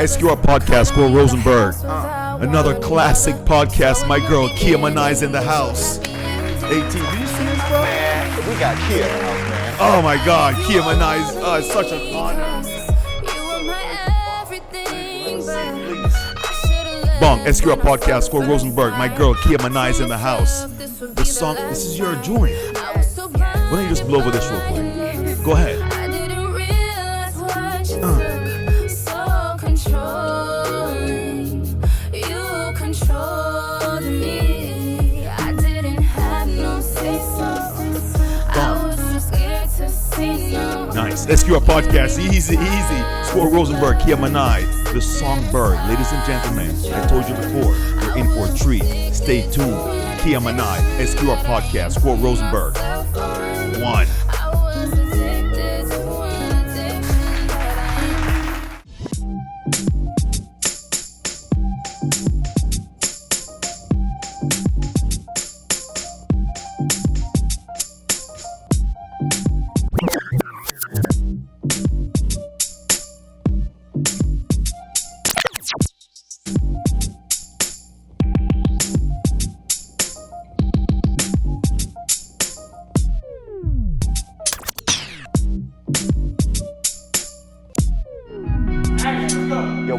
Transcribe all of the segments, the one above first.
SQR podcast, Cole Rosenberg. Another classic podcast. My girl Kia Manai's in the house. 18, do you see this, bro? Man, we got Kia in the house, man. Oh my God, Kia Manai's such an honor. Bong, SQR podcast, Cole Rosenberg. My girl Kia Manai's in the house. The song, this is your joint. Why don't you just blow over this real quick? Go ahead. Nice. SQR podcast. Easy. Score Rosenberg, Kia Manai, the songbird. Ladies and gentlemen, I told you before, you're in for a treat. Stay tuned. Kia Manai, SQR podcast, Score Rosenberg. One.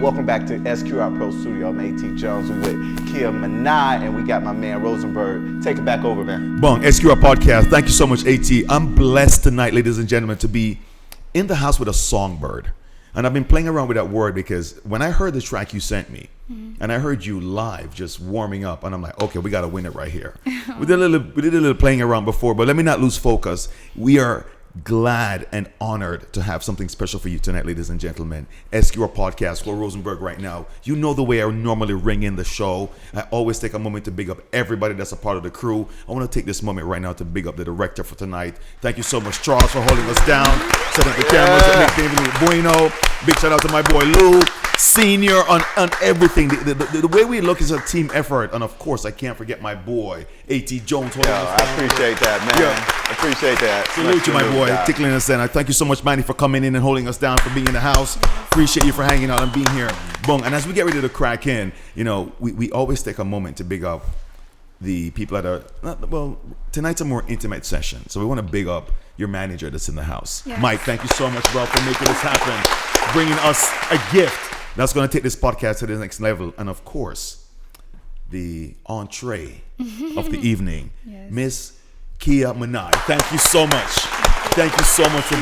Welcome back to SQR Pro Studio. I'm A.T. Jones with Kia Manai, and we got my man Rosenberg. Take it back over, man. Bong, SQR podcast. Thank you so much, A.T. I'm blessed tonight, ladies and gentlemen, to be in the house with a songbird. And I've been playing around with that word because when I heard the track you sent me, and I heard you live just warming up, and I'm like, okay, we got to win it right here. We did a little playing around before, but let me not lose focus. We are glad and honored to have something special for you tonight, ladies and gentlemen. SQR podcast for Rosenberg right now. You know the way I normally ring in the show. I always take a moment to big up everybody that's a part of the crew. I want to take this moment right now to big up the director for tonight. Thank you so much, Charles, for holding us down, setting up the cameras, Bueno. Big shout out to my boy Lou, senior on everything. The way we look is a team effort, and of course I can't forget my boy A.T. Jones holding us down. I appreciate that, man. Yeah. I appreciate that. Salute you, my boy, tickling us in. I thank you so much, Manny, for coming in and holding us down, for being in the house. Appreciate you for hanging out and being here. Boom. And as we get ready to crack in, you know, we always take a moment to big up the people that are, tonight's a more intimate session. So we want to big up your manager that's in the house. Yes. Mike, thank you so much, bro, for making this happen, bringing us a gift that's going to take this podcast to the next level. And of course, the entree of the evening, yes. Miss Kia Manai. Thank you so much. Thank you so much for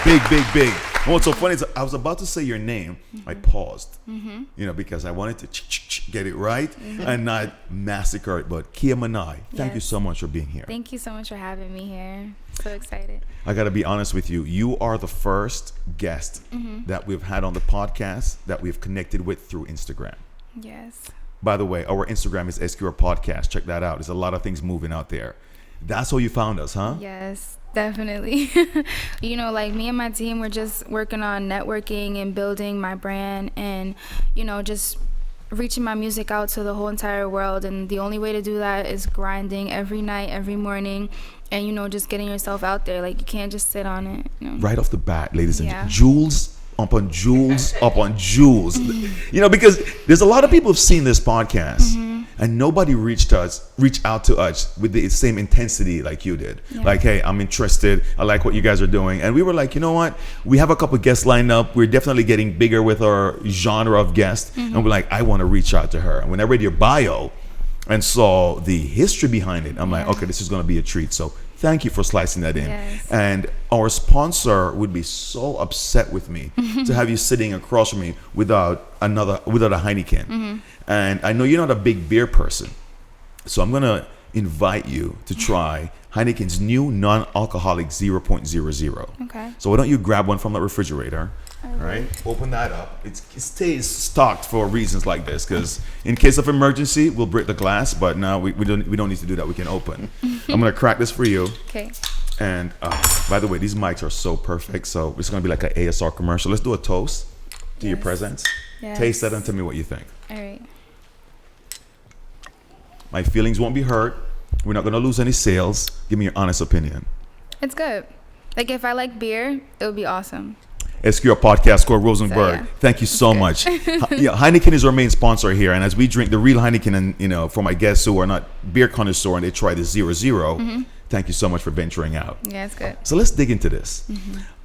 big. And what's so funny is I was about to say your name. I paused, you know, because I wanted to get it right and not massacre it. But Kia Manai, thank you so much for being here. Thank you so much for having me here. So excited. I got to be honest with you. You are the first guest that we've had on the podcast that we've connected with through Instagram. Yes. By the way, our Instagram is SQR Podcast. Check that out. There's a lot of things moving out there. That's how you found us, huh? Yes, definitely. You know, like me and my team, we're just working on networking and building my brand and, you know, just reaching my music out to the whole entire world. And the only way to do that is grinding every night, every morning, and, you know, just getting yourself out there. Like, you can't just sit on it. You know? Right off the bat, ladies and gentlemen, jewels upon jewels upon jewels. You know, because there's a lot of people who've seen this podcast. And nobody reached out to us with the same intensity like you did. Yeah. Like, hey, I'm interested. I like what you guys are doing. And we were like, you know what? We have a couple guests lined up. We're definitely getting bigger with our genre of guests. And we're like, I want to reach out to her. And when I read your bio and saw the history behind it, I'm like, okay, this is going to be a treat. So thank you for slicing that in. Yes. And our sponsor would be so upset with me to have you sitting across from me without a Heineken. And I know you're not a big beer person, so I'm going to invite you to try Heineken's new non-alcoholic 0.00. Okay. So why don't you grab one from the refrigerator, right? Open that up. It stays stocked for reasons like this, because in case of emergency, we'll break the glass, but now we don't need to do that. We can open. I'm going to crack this for you. Okay. And by the way, these mics are so perfect, so it's going to be like an ASR commercial. Let's do a toast to your presence. Yes. Taste that and tell me what you think. All right. My feelings won't be hurt. We're not going to lose any sales. Give me your honest opinion. It's good. Like, if I like beer, it would be awesome. SQR podcast called Rosenberg. So, yeah. Thank you so much. Yeah, Heineken is our main sponsor here, and as we drink the real Heineken, and for my guests who are not beer connoisseur and they try the 0.0, thank you so much for venturing out. Yeah, it's good. So let's dig into this.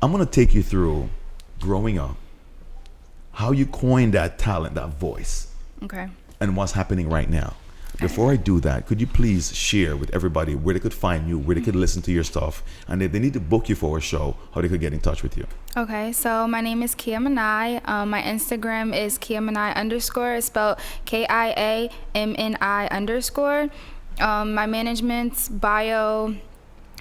I'm gonna take you through growing up, how you coined that talent, that voice, Okay. and what's happening right now. Before I do that, could you please share with everybody where they could find you, where they could listen to your stuff, and if they need to book you for a show, how they could get in touch with you? Okay, so my name is Kia Manai. My Instagram is Kia Manai _ It's spelled KIAMNI _. My management's bio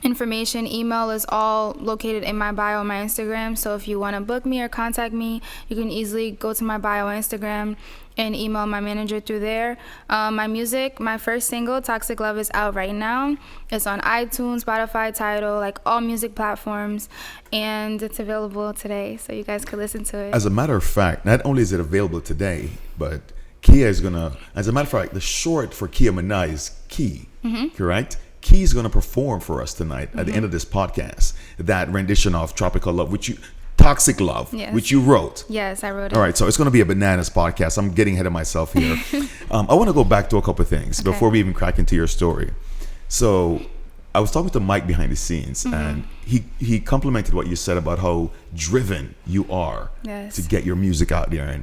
information, email is all located in my bio on my Instagram. So if you want to book me or contact me, you can easily go to my bio on Instagram and email my manager through there. My music, my first single, Toxic Love, is out right now. It's on iTunes, Spotify, Tidal, like all music platforms, and it's available today, so you guys could listen to it. As a matter of fact, not only is it available today, but Kia is gonna, as a matter of fact, the short for Kia Manai is Key, correct? Key's gonna perform for us tonight at the end of this podcast, that rendition of Tropical Love, Toxic Love, Yes. which you wrote. Yes, I wrote it. All right, so it's going to be a bananas podcast. I'm getting ahead of myself here. I want to go back to a couple of things before we even crack into your story. So I was talking to Mike behind the scenes, and he complimented what you said about how driven you are to get your music out there. And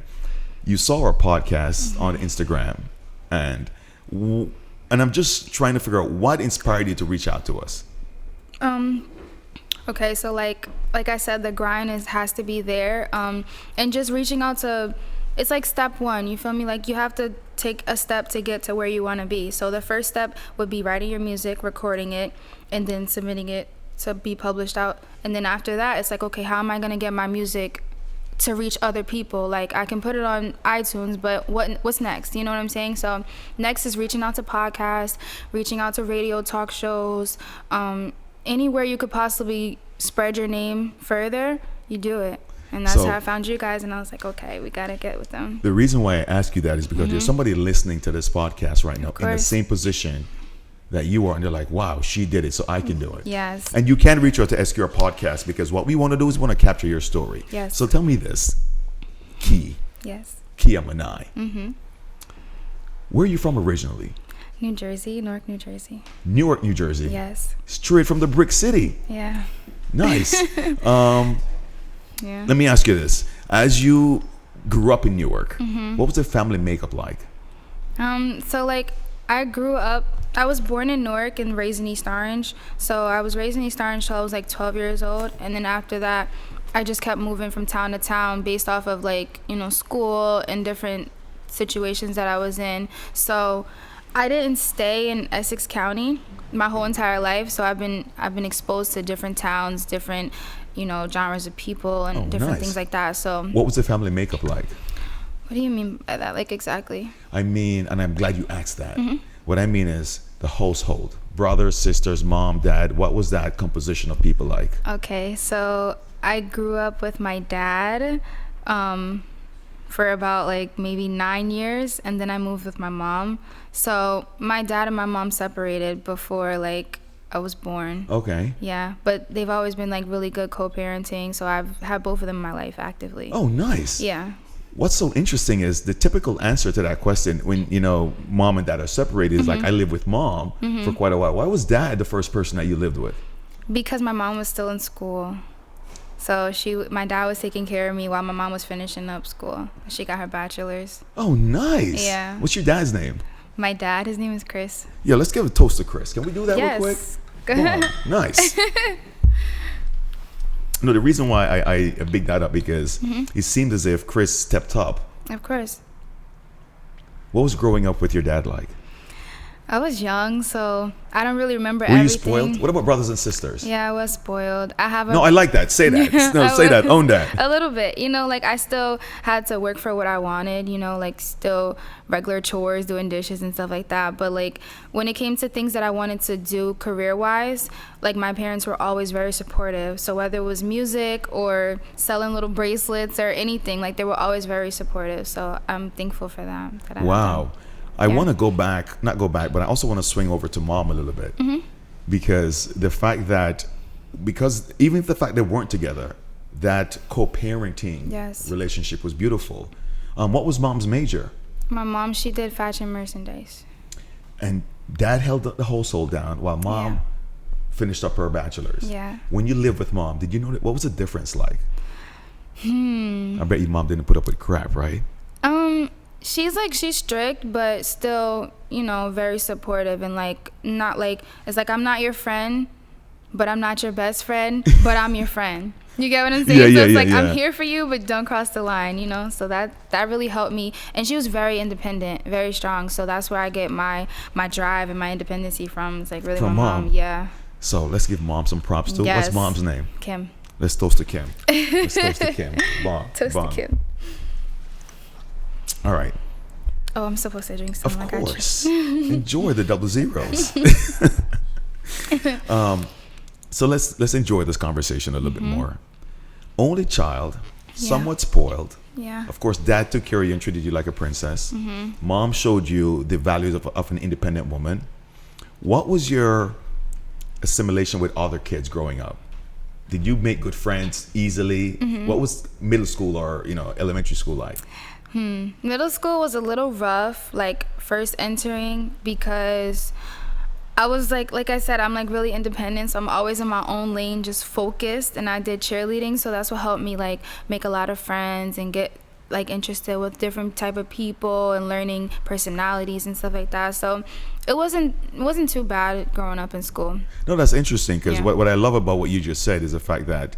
you saw our podcast on Instagram, and I'm just trying to figure out what inspired you to reach out to us. Okay, so like I said, the grind has to be there, and just reaching out to, it's like step one, you feel me? Like you have to take a step to get to where you want to be. So the first step would be writing your music, recording it, and then submitting it to be published out. And then after that, it's like, okay, how am I gonna get my music to reach other people? Like I can put it on iTunes, but what's next? You know what I'm saying? So next is reaching out to podcasts, reaching out to radio talk shows, anywhere you could possibly spread your name further, you do it. And that's how I found you guys, and I was like, okay, we gotta get with them. The reason why I ask you that is because there's somebody listening to this podcast right now in the same position that you are, and they're like, wow, she did it, so I can do it. Yes. And you can reach out to SQR Podcast, because what we want to do is we want to capture your story. Yes. So tell me this, Kia Manai. Where are you from originally? New Jersey, Newark, New Jersey. Newark, New Jersey. Yes. Straight from the Brick City. Yeah. Nice. Yeah. Let me ask you this. As you grew up in Newark, what was the family makeup like? So like I was born in Newark and raised in East Orange. So I was raised in East Orange till I was like 12 years old. And then after that, I just kept moving from town to town based off of like, school and different situations that I was in. So I didn't stay in Essex County my whole entire life, so I've been exposed to different towns, different genres of people, and different things like that. So what was the family makeup like? What do you mean by that, like exactly? I mean, and I'm glad you asked that. What I mean is the household, brothers, sisters, mom, dad. What was that composition of people like? Okay, so I grew up with my dad for about like maybe 9 years, and then I moved with my mom. So my dad and my mom separated before like I was born. Okay. Yeah, but they've always been like really good co-parenting, so I've had both of them in my life actively. Oh, nice. Yeah. What's so interesting is the typical answer to that question when mom and dad are separated is like, I live with mom for quite a while. Why was dad the first person that you lived with? Because my mom was still in school. So my dad was taking care of me while my mom was finishing up school. She got her bachelor's. Oh, nice. Yeah. What's your dad's name? My dad, his name is Chris. Yeah, let's give a toast to Chris. Can we do that real quick? Go ahead. Oh, nice. No, the reason why I big that up because it seemed as if Chris stepped up. Of course. What was growing up with your dad like? I was young, so I don't really remember Were everything. you spoiled? What about brothers and sisters? Yeah, I was spoiled. No, I like that. Say that. No, say that. Own that. A little bit. Like I still had to work for what I wanted, like still regular chores, doing dishes and stuff like that. But like when it came to things that I wanted to do career-wise, like my parents were always very supportive. So whether it was music or selling little bracelets or anything, like they were always very supportive. So I'm thankful for them. Wow. I want to not go back, but I also want to swing over to mom a little bit. Because even if the fact they weren't together, that co-parenting Yes. relationship was beautiful. What was mom's major? My mom, she did fashion merchandise. And dad held the household down while mom Yeah. finished up her bachelor's. Yeah. When you lived with mom, did you know what was the difference like? I bet your mom didn't put up with crap, right? She's strict, but still, very supportive, and like not like it's like I'm not your friend, but I'm not your best friend, but I'm your friend. You get what I'm saying? So it's like I'm here for you, but don't cross the line, So that really helped me. And she was very independent, very strong. So that's where I get my drive and my independency from. It's like really From my mom. Yeah. So let's give mom some props too. Yes. What's mom's name? Kim. Let's toast to Kim. Let's toast to Kim. Bon. Toast bon. to Kim. All right. Oh, I'm supposed to drink some. Of I got you. course. Enjoy the double zeros. So let's enjoy this conversation a little bit more. Only child, somewhat spoiled. Yeah. Of course, dad took care of you and treated you like a princess. Mom showed you the values of an independent woman. What was your assimilation with other kids growing up? Did you make good friends easily? What was middle school or elementary school like? Middle school was a little rough, like first entering, because I was like I said, I'm like really independent, so I'm always in my own lane, just focused. And I did cheerleading, so that's what helped me like make a lot of friends and get like interested with different type of people and learning personalities and stuff like that. So it wasn't too bad growing up in school. No, that's interesting because Yeah. what I love about what you just said is the fact that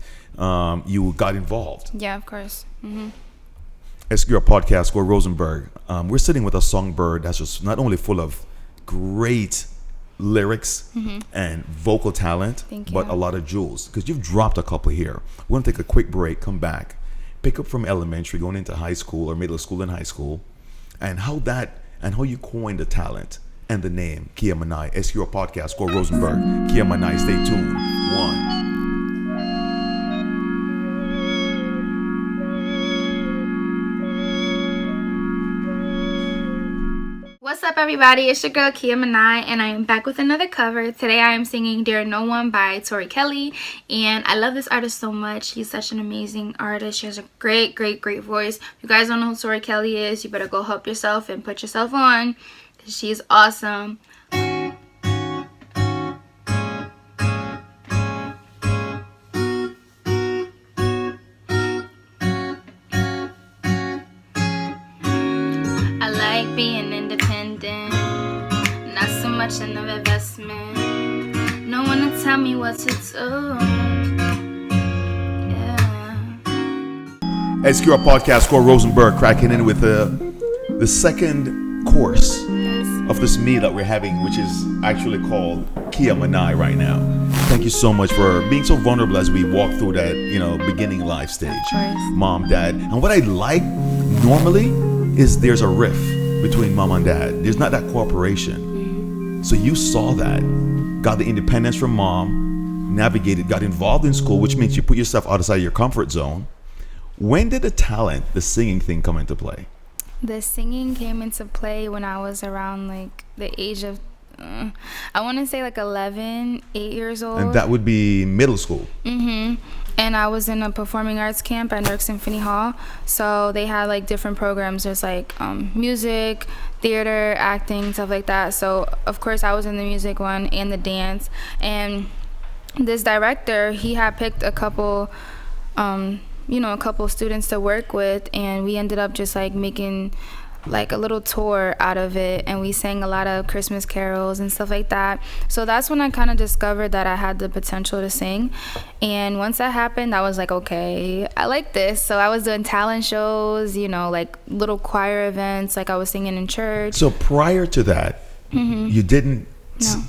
you got involved. Yeah, of course. SQR podcast, Score Rosenberg. We're sitting with a songbird that's just not only full of great lyrics and vocal talent, Thank but you. a lot of jewels. Because you've dropped a couple here. We're going to take a quick break, come back, pick up from elementary, going into high school or middle school and high school, and how you coined the talent and the name Kia Manai. SQR podcast, Score Rosenberg. Kia Manai, stay tuned. One. What's up, everybody? It's your girl Kia Manai, and I am back with another cover. Today I am singing Dear No One by Tori Kelly, and I love this artist so much. He's such an amazing artist. She has a great voice. If you guys don't know who Tori Kelly is, you better go help yourself and put yourself on, because she's awesome. I like being independent, not so much an investment. No one to tell me what to do. Yeah. SQR podcast, Score Rosenberg, cracking in with the second course of this meal that we're having, which is actually called Kia Manai right now. Thank you so much for being so vulnerable as we walk through that, beginning life stage. course. Mom, dad. And what I like normally is there's a rift between mom and dad. There's not that cooperation. So you saw that, got the independence from mom, navigated, got involved in school, which means you put yourself outside your comfort zone. When did the singing thing come into play? The singing came into play when I was around like the age of, I want to say like 8 years old. And that would be middle school. And I was in a performing arts camp at Newark Symphony Hall. So they had like different programs. There's like music, theater, acting, stuff like that. So of course I was in the music one and the dance. And this director, he had picked a couple students to work with, and we ended up just like making like a little tour out of it, and we sang a lot of Christmas carols and stuff like that. So that's when I kind of discovered that I had the potential to sing. And once that happened, I was like, okay, I like this. So I was doing talent shows, like little choir events, like I was singing in church. So prior to that, you didn't. No.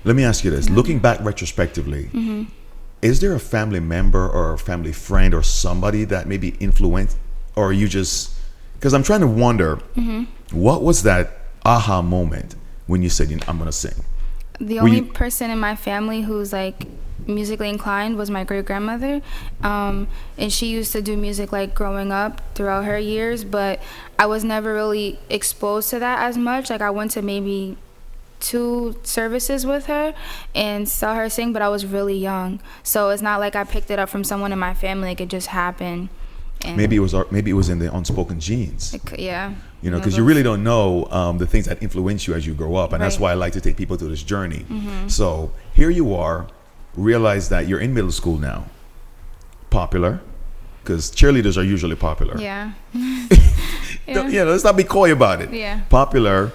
Let me ask you this. Looking back retrospectively, is there a family member or a family friend or somebody that maybe influenced, or you just, because I'm trying to wonder, what was that aha moment when you said, I'm going to sing? The only person in my family who's like musically inclined was my great grandmother, and she used to do music like growing up throughout her years, but I was never really exposed to that as much. Like I went to maybe 2 services with her and saw her sing, but I was really young, so it's not like I picked it up from someone in my family. Like, it just happened. And Maybe it was in the unspoken genes. Yeah. You know, because you really don't know the things that influence you as you grow up, and that's Right. why I like to take people to this journey. So here you are, realize that you're in middle school now, popular, because cheerleaders are usually popular. Yeah. Yeah, let's not be coy about it. Yeah. Popular.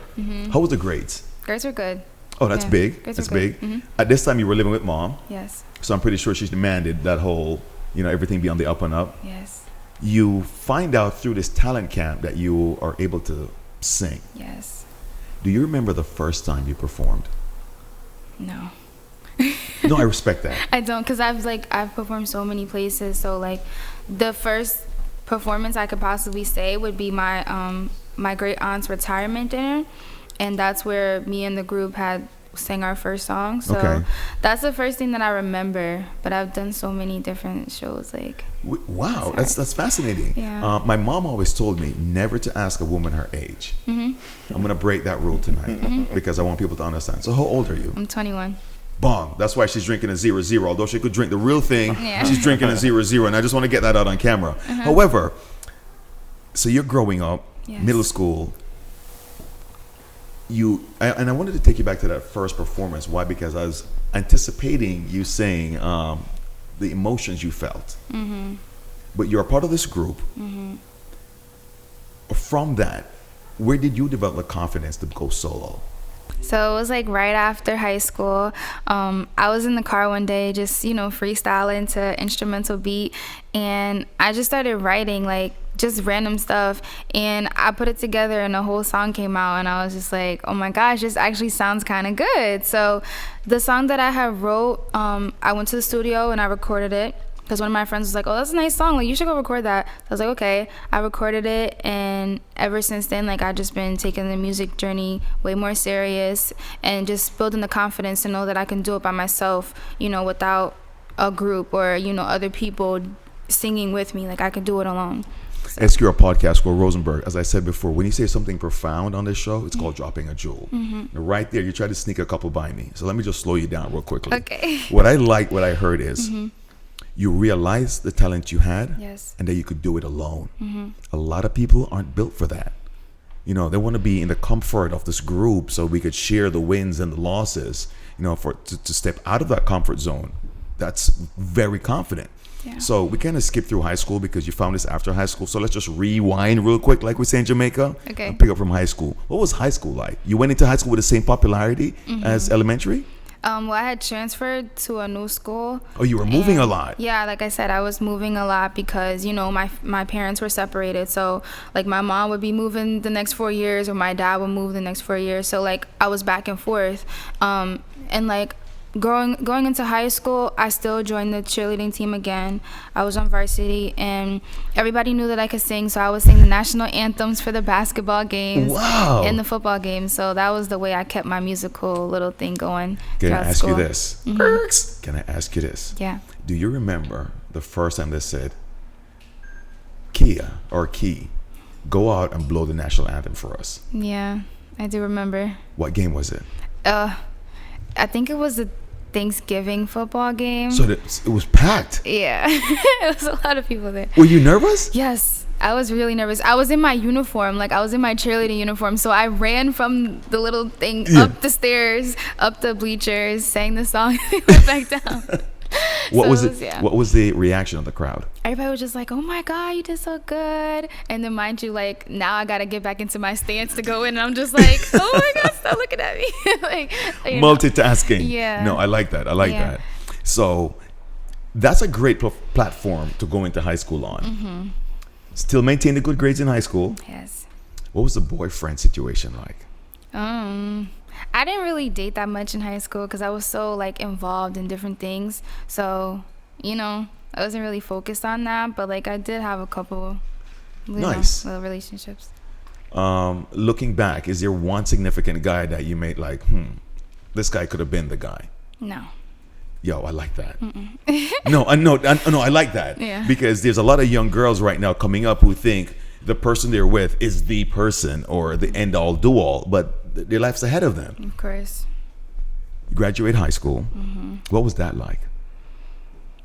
How was the grades? Grades were good. Oh, that's Yeah. big. Grades That's were good. big. At this time, you were living with mom, Yes. so I'm pretty sure she's demanded that whole, everything be on the up and up. Yes. You find out through this talent camp that you are able to sing. Yes. Do you remember the first time you performed? No. No, I respect that. I don't, because I've performed so many places. So like, the first performance I could possibly say would be my great aunt's retirement dinner, and that's where me and the group had sang our first song. So Okay. that's the first thing that I remember. But I've done so many different shows. Like, Wow, that's fascinating. Yeah. My mom always told me never to ask a woman her age. I'm going to break that rule tonight because I want people to understand. So how old are you? I'm 21. Bong. That's why she's drinking a 0-0. Although she could drink the real thing, Yeah. she's drinking a 0-0. And I just want to get that out on camera. However, so you're growing up, Yes. middle school. And I wanted to take you back to that first performance. Why? Because I was anticipating you saying the emotions you felt. But you're a part of this group. From that, where did you develop the confidence to go solo? So it was like right after high school. I was in the car one day just, freestyling to instrumental beat, and I just started writing like just random stuff, and I put it together and the whole song came out, and I was just like, oh my gosh, this actually sounds kind of good. So the song that I had wrote, I went to the studio and I recorded it. Because one of my friends was like, oh, that's a nice song. Like, you should go record that. I was like, okay. I recorded it, and ever since then, like, I've just been taking the music journey way more serious and just building the confidence to know that I can do it by myself, without a group or, other people singing with me. Like, I can do it alone. So. SQR podcast called Rosenberg. As I said before, when you say something profound on this show, it's called dropping a jewel. Right there, you try to sneak a couple by me. So let me just slow you down real quickly. Okay. What I heard is you realized the talent you had, Yes. and that you could do it alone. A lot of people aren't built for that. They want to be in the comfort of this group so we could share the wins and the losses, to step out of that comfort zone. That's very confident. Yeah. So we kind of skip through high school because you found this after high school. So let's just rewind real quick, like we say in Jamaica. Okay. And pick up from high school. What was high school like? You went into high school with the same popularity as elementary? Well, I had transferred to a new school. Oh, you were moving a lot. Yeah, like I said, I was moving a lot because, my parents were separated. So, like, my mom would be moving the next 4 years, or my dad would move the next 4 years. So, like, I was back and forth. And, like, going into high school, I still joined the cheerleading team again. I was on varsity, and everybody knew that I could sing, so I would sing the national anthems for the basketball games. Wow. And the football games. So that was the way I kept my musical little thing going. Can I throughout ask school. you this? Erks. Can I ask you this? Yeah. Do you remember the first time they said, Kia or Key, go out and blow the national anthem for us? Yeah, I do remember. What game was it? I think it was a Thanksgiving football game. So it was packed. Yeah, it was a lot of people there. Were you nervous? Yes, I was really nervous. I was in my uniform, like I was in my cheerleading uniform. So I ran from the little thing up the stairs, up the bleachers, sang the song, and went back down. What So was it it? was- yeah. What was the reaction of the crowd? Everybody was just like, oh my God, you did so good. And then mind you, like, now I got to get back into my stance to go in. And I'm just like, oh my God, stop looking at me. like, Multitasking. Yeah. No, I like that. I like Yeah. that. So that's a great platform to go into high school on. Still maintain the good grades in high school. Yes. What was the boyfriend situation like? I didn't really date that much in high school because I was so like involved in different things. So, I wasn't really focused on that. But like I did have a couple Nice. little relationships. Looking back, is there one significant guy that you made like, this guy could have been the guy? No. Yo, I like that. No, I like that. Yeah. Because there's a lot of young girls right now coming up who think the person they're with is the person or the end all do all, but their lives ahead of them. Of course. You graduate high school. What was that like?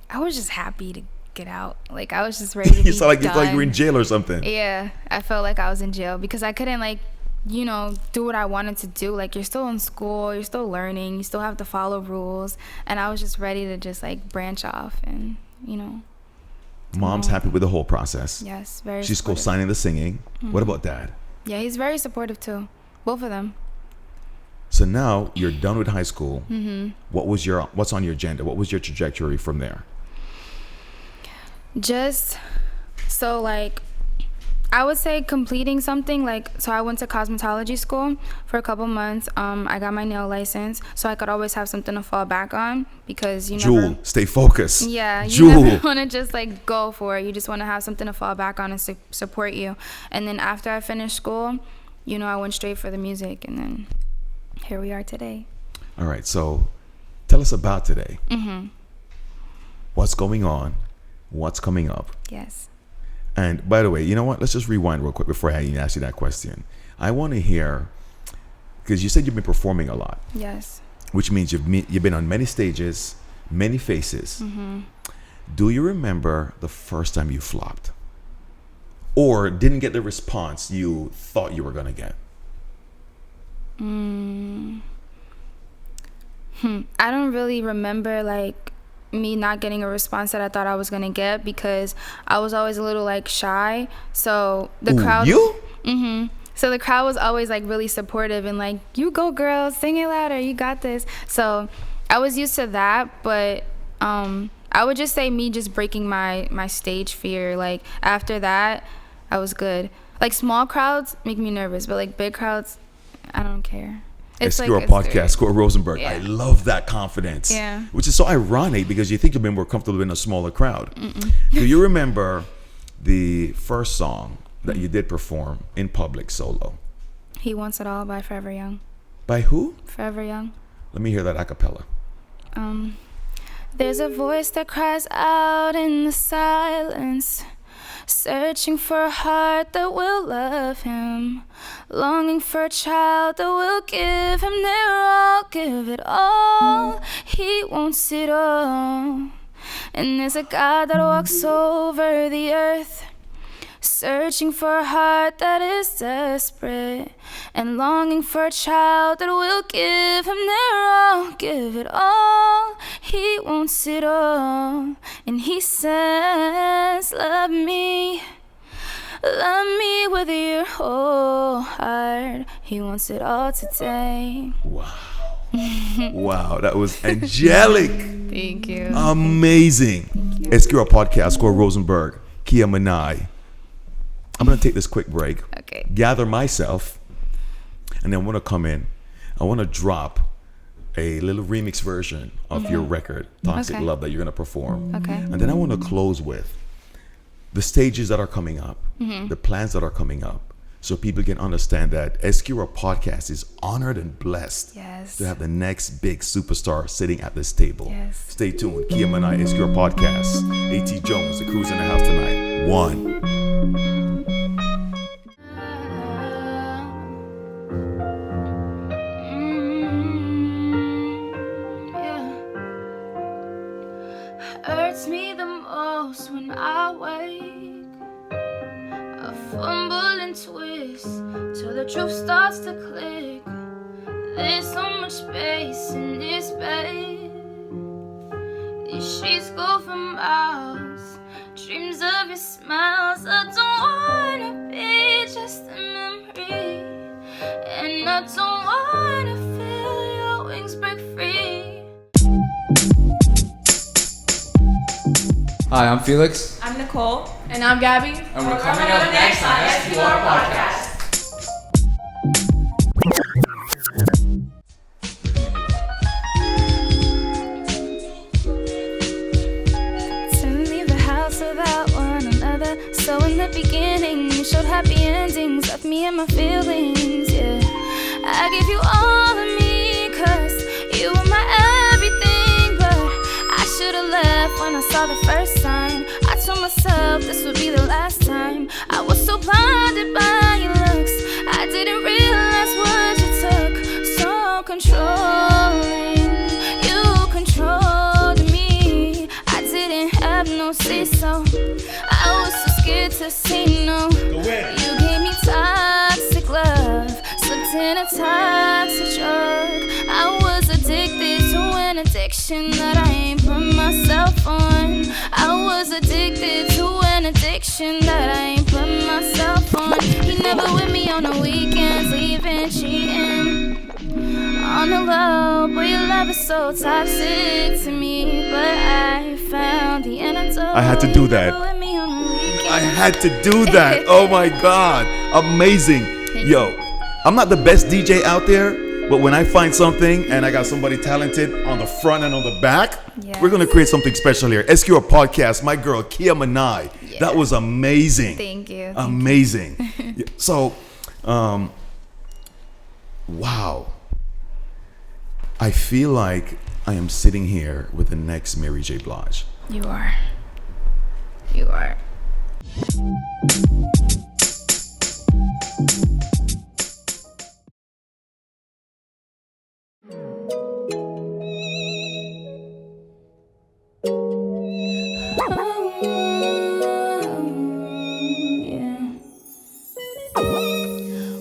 I was just happy to get out. Like, I was just ready to be You sound like done. you were in jail or something. Yeah, I felt like I was in jail because I couldn't, like, you know, do what I wanted to do. Like, you're still in school, you're still learning, you still have to follow rules. And I was just ready to just, like, branch off and, you know. Mom's happy with the whole process. Yes, very She's supportive. co-signing the singing. What about dad? Yeah, he's very supportive too. Both of them. So now you're done with high school. What's on your agenda? What was your trajectory from there? Just so, like, I would say completing something. Like, so I went to cosmetology school for a couple months. I got my nail license, so I could always have something to fall back on because you Jewel, never. stay focused. Yeah, you Jewel. never want to just like go for it. You just want to have something to fall back on and support you. And then after I finished school, you know, I went straight for the music, and then here we are today. All right, so tell us about today. What's going on? What's coming up? Yes. And by the way, you know what? Let's just rewind real quick before I even ask you that question. I want to hear, because you said you've been performing a lot. Yes. Which means you've been on many stages, many faces. Do you remember the first time you flopped? Or didn't get the response you thought you were going to get? I don't really remember like me not getting a response that I thought I was gonna get because I was always a little like shy. So the crowd. So the crowd was always like really supportive and like, you go girl, sing it louder, you got this. So I was used to that, but I would just say me just breaking my stage fear. Like after that, I was good. Like small crowds make me nervous, but like big crowds, I don't care. Escura podcast, Scott Rosenberg. Yeah. I love that confidence. Yeah. Which is so ironic because you think you've been more comfortable in a smaller crowd. Do you remember the first song that you did perform in public solo? He Wants It All by Forever Young. By who? Forever Young. Let me hear that a cappella. There's a voice that cries out in the silence, searching for a heart that will love him, longing for a child that will give him their all, give it all. He wants it all. And there's a God that walks over the earth, searching for a heart that is desperate and longing for a child that will give him their all, give it all. He wants it all. And he says, love me with your whole heart. He wants it all today. Wow. Wow, that was angelic. Thank you. Amazing. Escura podcast, Scott Rosenberg, Kia Manai. I'm going to take this quick break. Okay. Gather myself. And then I want to come in. I want to drop a little remix version of your record, Toxic Okay. Love, that you're going to perform. Okay. And then I want to close with the stages that are coming up, the plans that are coming up, so people can understand that Escura podcast is honored and blessed Yes. to have the next big superstar sitting at this table. Yes. Stay tuned. Kia Manai, Escura podcast. A.T. Jones, the crew's in the house tonight. One. Hurts me the most when I wake. I fumble and twist till the truth starts to click. There's so much space in this bed. These sheets go for miles. Dreams of your smiles. I don't wanna be just a memory, and I don't wanna feel your wings break free. Hi, I'm Felix. I'm Nicole. And I'm Gabby. And we're coming up next on SQR Podcast. To leave the house without one another. So in the beginning, you showed happy endings, left me in my feelings, yeah. I give you all of me, cause you were my everything. But I should've left when I saw the first sign. I told myself this would be the last time. I was so blinded by your looks, I didn't realize what you took. know. You gave me toxic love, slipped in a toxic drug. I was addicted to an addiction that I ain't put myself on. I was addicted to an addiction that I ain't put myself on. He never with me on the weekends, leaving, cheating. On the low, boy, your love is so toxic to me. But I found the antidote. I had to do that. I had to do that. Oh my God. Amazing. Yo, I'm not the best DJ out there, but when I find something and I got somebody talented on the front and on the back, yes, we're going to create something special here. SQR Podcast, my girl, Kia Manai. Yes. That was amazing. Thank you. Amazing. So, wow. I feel like I am sitting here with the next Mary J. Blige. You are. You are.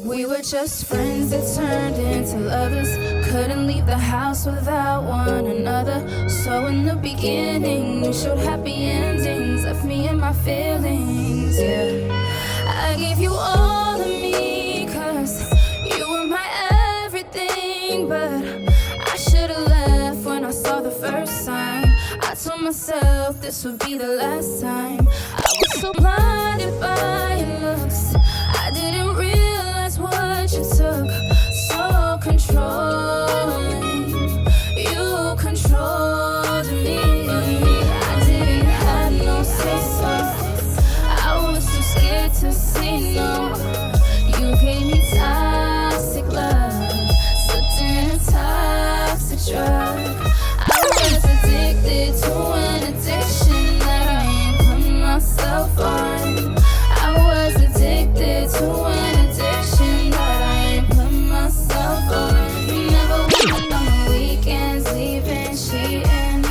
We were just friends that turned into lovers. Couldn't leave the house without one another. So in the beginning, we showed happy endings. Left me in my feelings, yeah. I gave you all of me, cause you were my everything. But I should've left when I saw the first sign. I told myself this would be the last time. I was so blinded by your looks, I didn't realize what you took. So controlling, you controlled me. I didn't have no say-so, I was too scared to say no. You gave me toxic love, slipped in a toxic drug. I was addicted to an addiction that I ain't put myself on. I was addicted to an addiction that I ain't put myself on. You never went on the weekends, leaving, cheating.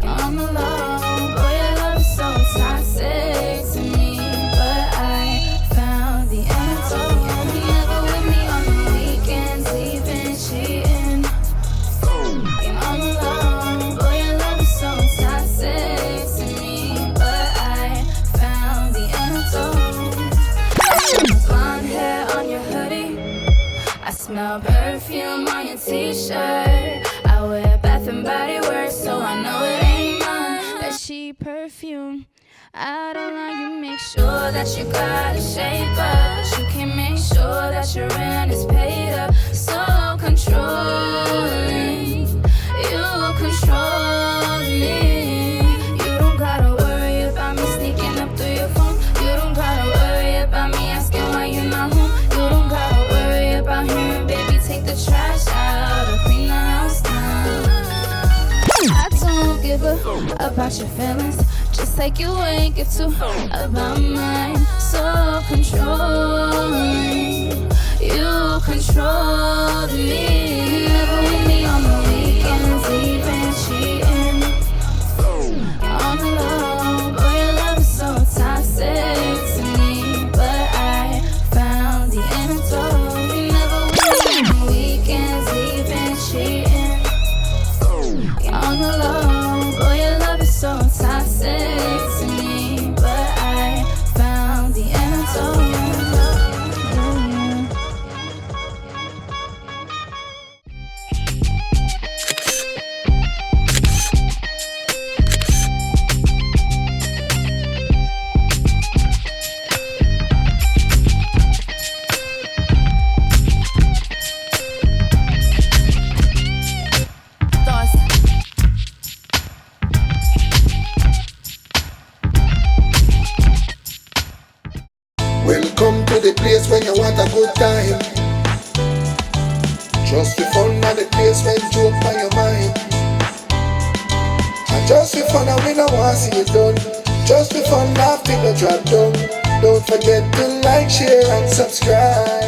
On the low, boy, your love is so toxic to me. But I found the antidote. You never with me on the weekends, leaving, cheating. On the low, boy, your love is so toxic to me. But I found the antidote. Blonde hair on your hoodie, I smell perfume on your t-shirt. I wear Bath and Body Works, so I know it ain't mine. That cheap perfume, out of line, you make sure that you got a shape up, but you can make sure that your rent is paid up. So controlling, you control me. You don't gotta worry about me sneaking up through your phone. You don't gotta worry about me asking why you're not home. You don't gotta worry about hearing baby take the trash out or clean the house down. I don't give a about your feelings, just like you ain't give to about mine. So controlling, you control me. You never with me on the weekends, leaving, cheating. On the low, boy, your love is so toxic to me. But I found the antidote. You never with me on the weekends, leaving, cheating. On the low, boy, your love is so toxic to me. But I found the antidote. Welcome to the place when you want a good time. Just for fun and the place when joke on your mind. And just for fun and we don't want to see it done. Just for fun, laugh till the drop down. Don't forget to like, share and subscribe.